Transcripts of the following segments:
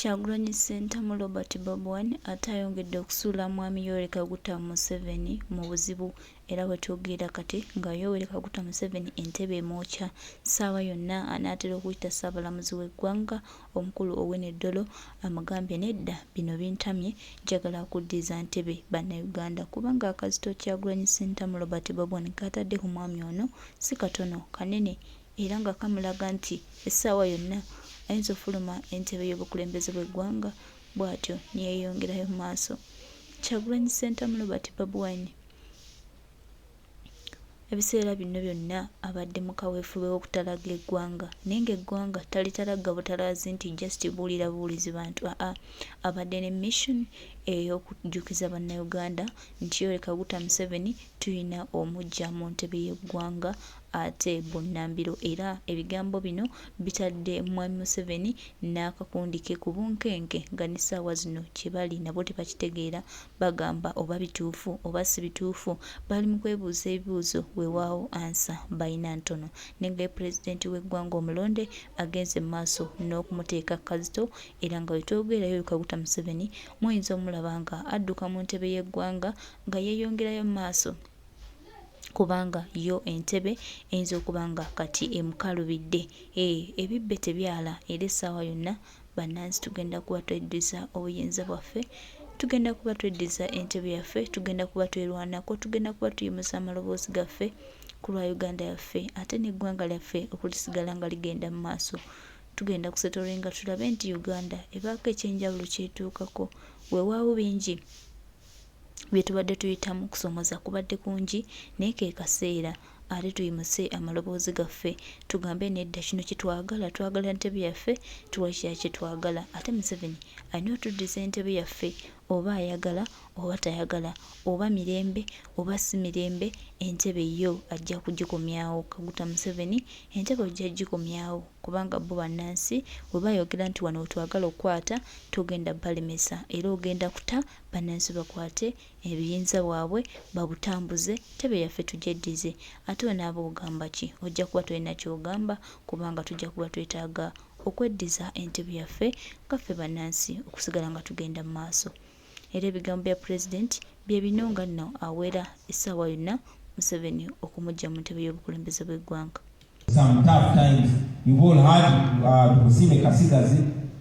Kyagulanyi Ssentamu Robert Babwan ate ayongedde okusuula mwami Yoweri Kaguta Museveni mu buzibu era wetwogera kati nga Yoweri Kaguta Museveni entebe emwokya. Saawa Yonna anaatera okuyita Ssaabalamuzi w'eggwanga omukulu Owweneddolo amugambye nedda bino bintamye njagala kuddiza ntebe bannayuganda kubanga akazito Kyagulanyi Ssentamu Robert Babwan katadde ku mwami ono si katono kanene era nga kamulaga nti essaawa yonna ayinza ofuluma entebe y'obukulembeze bw'eggwanga bw'atyo neyeeyongerayo mu maaso. Kyagulanyi Ssentamu Robert Babwan ebiseera bino byonna abadde mu kaweefube w'okutalaga eggwanga naye ng'eggwanga talitalaga butalaazi nti just buulira buulizi bantu abadde ne mission ey'okujjukiza bannayuganda nti Yoweri Kaguta Museveni tulina omujja mu ntebe y'eggwanga ate bunnambiro era ebigambo bino bitadde mwami Museveni n'akakundi ke ku bunkenke nga n'essaawa zino kye bali nabo tebakitegeera bagamba oba bituufu oba si bituufu bali mu kwebuuza ebibuuzo weewaawo ansa balina ntono nenga pulezidenti w'eggwanga omulonde agenze mu maaso n'okumuteeka Kukazito era nga wetwogera Yoweri Kaguta Museveni muyinza omulaba nga adduka mu ntebe y'eggwanga nga yeeyongerayo mu maaso kubanga yo entebe eyinza okuba nga kati emukalubidde ebibbe tebyala era essaawa yonna bannansi tugenda kuba tweddiza obuyinza bwaffe tugenda kuba tweddiza entebe yaffe tugenda kuba twerwanako tugenda kuba tuyimusa amaloboozi gaffe ku lwa Uganda yaffe ate n'eggwanga lyaffe okulisigala nga ligenda mu maaso tugenda kusetolenga tulabe nti Uganda ebaako ekyenjawulo kyetuukako weewaawo bingi bye tubadde tuyitamu kusomoza kubadde kungi naye ke kaseera ate tuyimuse amaloboozi gaffe tugambe nedda kino kyetwagala twagala ntebe yaffe tuwakya kyetwagala ate Museveni alina otuddiza entebe yaffe oba ayagala oba tayagala oba mirembe oba si mirembe entebe yo ajja kugikomyawo. Kaguta Museveni entebe ojja gikomyawo kubanga bo bannansi bwe bayogera nti wano wetwagala okukwata tugenda balemesa era ogenda kuta bannansi bakwate ebiyinza bwabwe babutambuze ntebe yaffe tugyeddize ate wenaaba ogamba ki ojja kuba tolina kyogamba kubanga tujja kuba twetaaga okweddiza entebe yaffe ngaffe bannansi okusigala nga tugenda mu maaso. Era ebigambo bya pulezidenti bye bino nga nno aweera essaawa yonna Museveni okumujja mu ntebe y'obukulembeze bw'eggwanga. Some tough times. You've all heard Museveni Kukazito,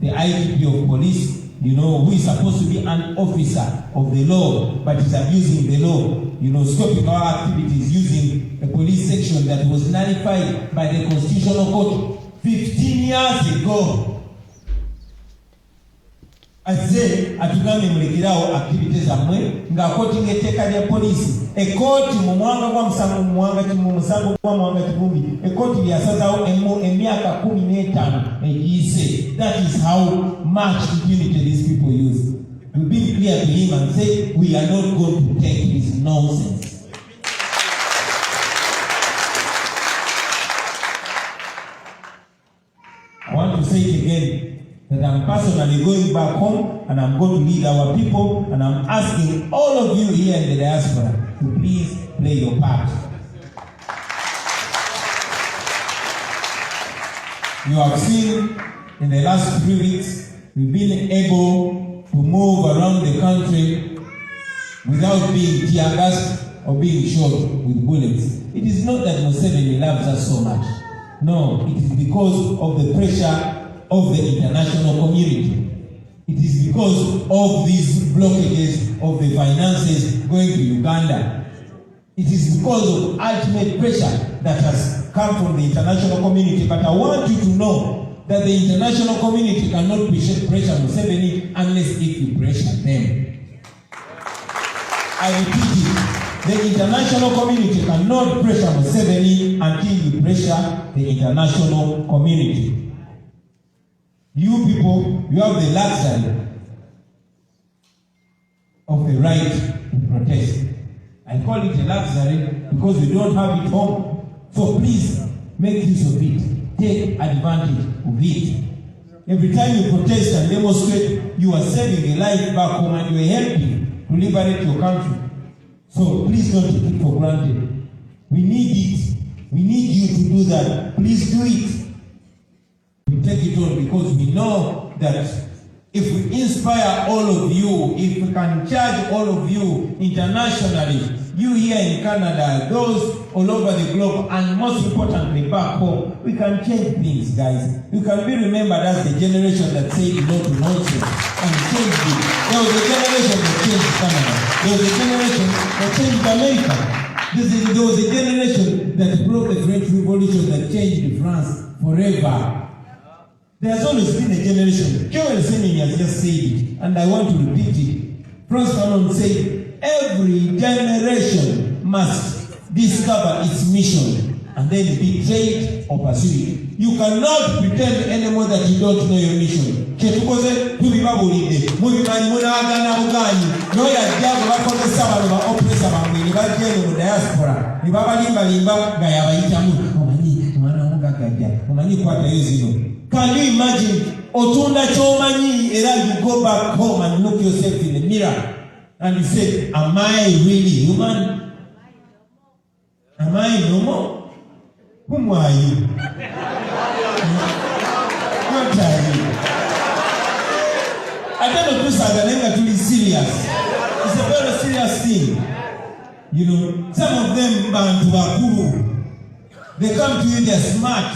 the IGP of police, who is supposed to be an officer of the law, but is abusing the law, stopping our activities using a police section that was nullified by the Constitutional Court 15 years ago. Azze atugambe mulekerawo activities zammwe ng'akootinga etteeka lya polisi ekkooti mu mwanga gwa musango gwa mwanga kivumbi ekkooti lyasazawo emyaka 15 egiyise. That is how much impunity these people use. We've been clear to him and say we are not going to take this nonsense. I want to say it again. That I'm personally going back home and I'm going to lead our people, and I'm asking all of you here in the diaspora to please play your part. You have seen in the last 3 weeks we've been able to move around the country without being tear gassed or being shot with bullets. It is not that Museveni loves us so much. No, it is because of the pressure of the international community. It is because of these blockages of the finances going to Uganda. It is because of ultimate pressure that has come from the international community. But I want you to know that the international community cannot pressure Museveni unless if you pressure them. I repeat it. The international community cannot pressure Museveni until you pressure the international community. You people, you have the luxury of the right to protest. I call it a luxury because we don't have it home. So please, make use of it. Take advantage of it. Every time you protest and demonstrate, you are saving a life back home and you are helping to liberate your country. So please don't take it for granted. We need it. We need you to do that. Please do it. We take it on because we know that if we inspire all of you, if we can charge all of you internationally, you here in Canada, those all over the globe, and most importantly back home, we can change things, guys. You can be remembered as the generation that said no to nonsense and changed it. There was a generation that changed Canada. There was a generation that changed America. There was a generation that broke the French Revolution that changed France forever. There's always been a generation. Joel Semenya has just said it, and I want to repeat it. Frantz Fanon said, every generation must discover its mission and then betray it or pursue it. You cannot pretend anymore that you don't know your mission. Chetukoze tubibabulidde mubimanyi munagana buganyi noya jago bakozesa bano ba oppressor bamwe ne bajja mu diaspora ne babalimbalimba nga yabayitamu omanyi mwana omugagajja omanyi kwatayo zino. Can you imagine otunda chomanyi era you go back home and look yourself in the mirror and you say, am I really human? Am I normal? Whom are you? What are you? I don't know if this is actually serious. It's a very serious thing. You know, some of them bantu bakuru. They come to you, they're smart,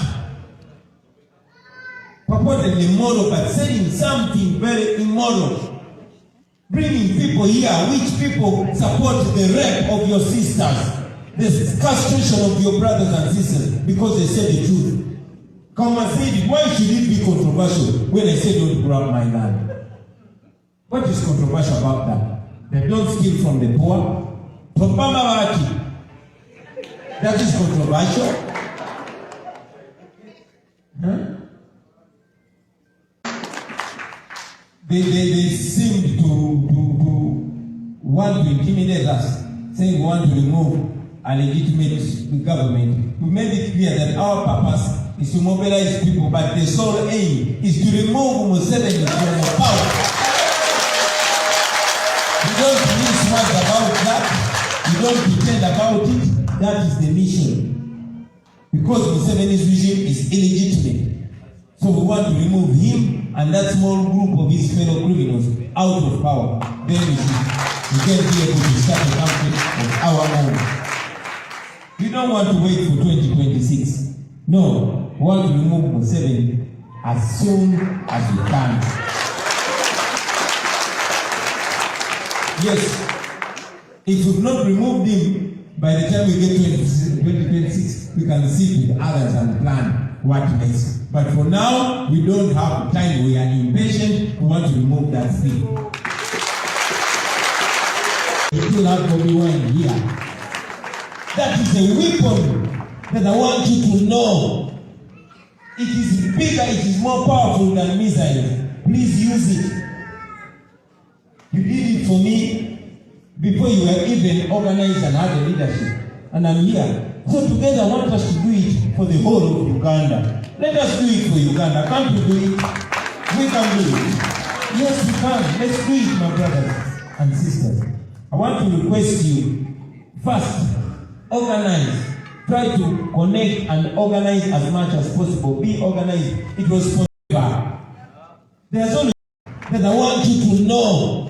purportedly moral, but saying something very immoral. Bringing people here, which people support the rape of your sisters, the castration of your brothers and sisters, because they say the truth. Come and say, why should it be controversial when I say don't grab my land? What is controversial about that? They don't steal from the poor. That is controversial. Huh? They seemed to want to intimidate us, saying we want to remove a legitimate government. We made it clear that our purpose is to mobilize people, but the sole aim is to remove Museveni from power. You don't really smart about that. You don't pretend about it. That is the mission. Because Museveni's regime is illegitimate. So we want to remove him and that small group of his fellow criminals out of power. Then we can be able to start a country of our own. We don't want to wait for 2026. No, we want to remove Museveni as soon as we can. Yes, if we've not removed him, by the time we get to 2026, we can sit with others and plan what next. But for now, we don't have time. We are impatient. We want to remove that thing. We still have Bobi here. That is a weapon that I want you to know. It is bigger, it is more powerful than missiles. Please use it. You did it for me before you were even organized and had a leadership. And I'm here. So together I want us to do it for the whole of Uganda. Let us do it for Uganda. Can't we do it? We can do it. Yes, we can. Let's do it, my brothers and sisters. I want to request you, first, organize. Try to connect and organize as much as possible. Be organized. It was forever. There's only that I want you to know.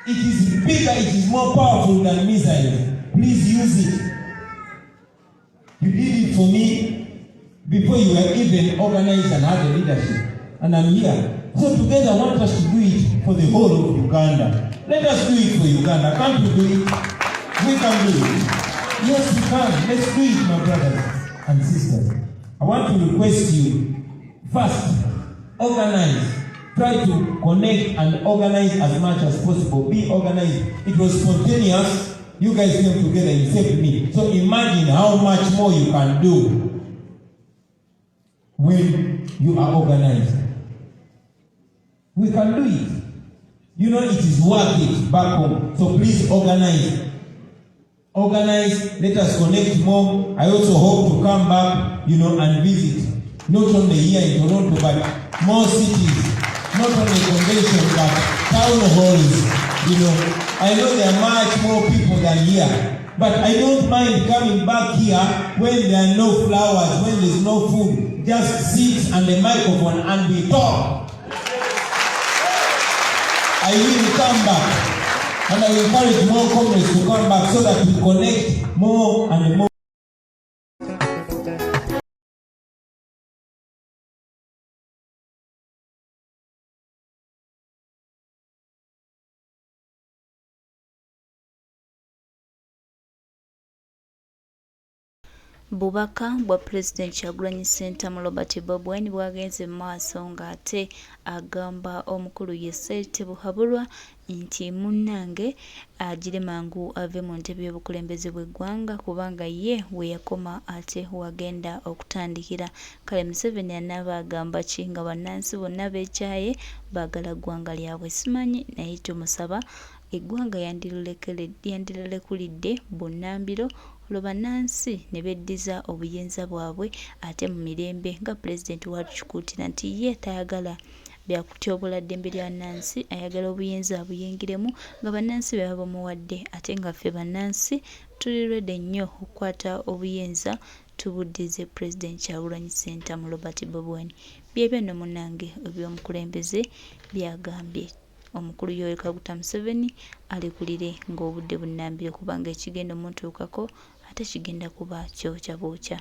It is bigger, it is more powerful than missiles. Please use it. You did it for me before you were even organized and had a leadership. And I'm here. So together I want us to do it for the whole of Uganda. Let us do it for Uganda. Can't we do it? We can do it. Yes, we can. Let's do it, my brothers and sisters. I want to request you, first, organize. Try to connect and organize as much as possible. Be organized. It was spontaneous. You guys came together, you saved me. So imagine how much more you can do when you are organized. We can do it. You know, it is worth it back home. So please organize. Organize. Let us connect more. I also hope to come back, and visit. Not only here in Toronto, but more cities. Not only convention, but town halls. I know there are much more people than here. But I don't mind coming back here when there are no flowers, when there's no food. Just sit and the microphone and be talk. I will come back. And I will encourage more comrades to come back so that we connect more and more. Bubaka bwa President Kyagulanyi Ssentamu Robert Bobi bwagenze mu maaso ng'ate agamba omukulu Yesseri Tebuhabulwa nti munnange agire mangu ave mu ntebe y'obukulembeze bw'eggwanga kubanga ye we yakoma ate wagenda okutandikira. Kale Museveni anaaba agamba ki nga bannansi bonna beekyaye baagala ggwanga lyabwe? Simanyi, naye tumusaba eggwanga yandirekulidde bunnambiro olwo bannansi ne beddiza obuyinza bwabwe ate mu mirembe nga pulezidenti watukuutira nti ye tayagala byakutyobula ddembe lya Nansi, ayagala obuyinza buyingiremu nga bannansi bwe bamuwadde ate nga ffe bannansi tuli ready nnyo okukwata obuyinza tubuddize pulezidenti Kyagulanyi Ssentamu Robert Bobi. Byebyo nno munnange eby'omukulembeze byagambye. Omukulu Yoweri Kaguta Museveni alekulire ng'obudde bunnambire kubanga ekigenda omuntuukako ate kigenda kuba kyokya bwokya.